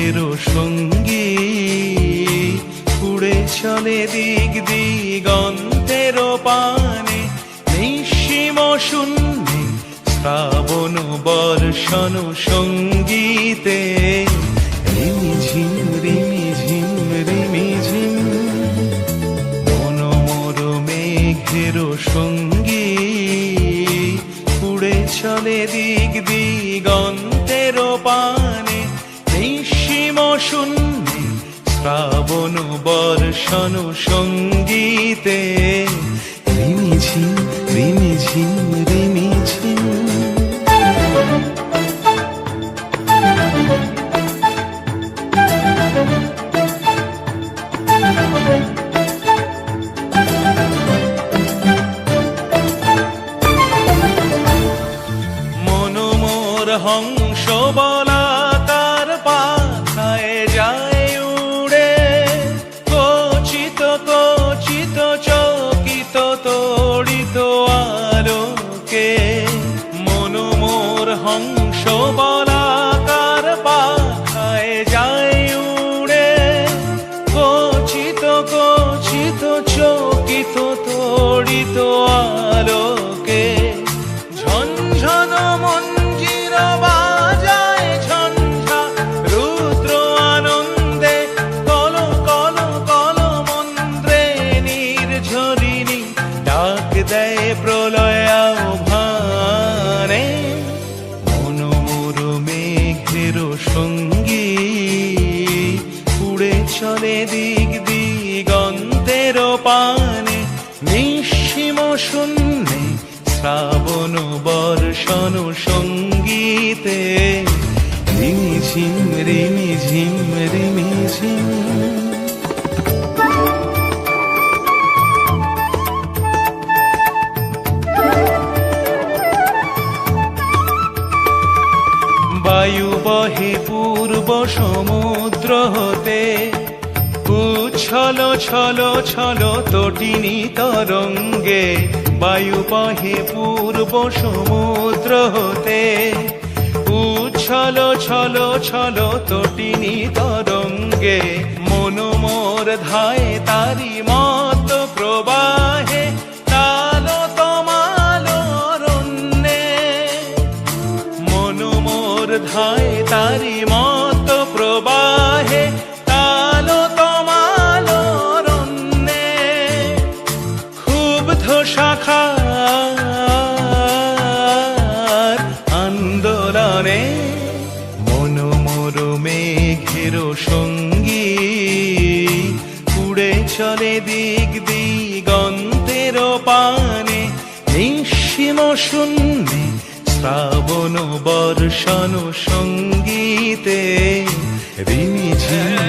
মেঘেরও সঙ্গী উড়ে চলে দিক দিগন্তের পানে, নিঃসীম শূন্যে শ্রাবণ বর্ষণ সঙ্গীতে। রিমিঝিম রিমিঝিম রিমিঝিম মনোমর মেঘেরও সঙ্গী উড়ে চলে দিক দিগন্তের পানে, নিঃসীম শূন্যে শ্রাবণ বর্ষণ সঙ্গীতে। রিমিঝিম রিমিঝিম রিমিঝিম। মনোমর হংস বলাকার পাখায় যায় উড়ে, কচিত কচিত চকিত তড়িত আলোকে। মনোমর হংস বলাকার পাখায় যায় উড়ে, কচিত কচিত চকিত তড়িত আলোকে। ঝনঝন মঞ্জির বাজায় ঝঞ্ঝা রুদ্র আনন্দে, কল কল কল মন্ত্রে নির্ঝরিণী ডাক দেয় প্রলয় আহ্বানে। মনোমর মেঘেরও সঙ্গী উড়ে চলে দিক দিগন্তের পানে, নিঃসীম শূন্যে শ্রাবণ বর্ষণ সঙ্গীতে। রিমিঝিম রিমিঝিম রিমিঝিম। বায়ু বহে পূর্ব সমুদ্র হতে, উচ্ছল ছল ছল তটিনী তরঙ্গে। বায়ু বহে পূর্ব সমুদ্র হতে, উচ্ছল ছল ছল তটিনী তরঙ্গে। মনোমর ধায় তারি মত প্রবাহে, তালো তমালো অরণ্যে। মনোমর ধায় তারি মত প্রবাহে, তালো তমালো অরণ্যে। ক্ষুব্ধ শাখার আন্দোলনে, মনোমর মেঘেরও সঙ্গী উড়ে চলে দিক দিগন্তের পানে, নিঃসীম শূন্যে শ্রাবণ বর্ষণ সঙ্গীতে। রিমিঝিম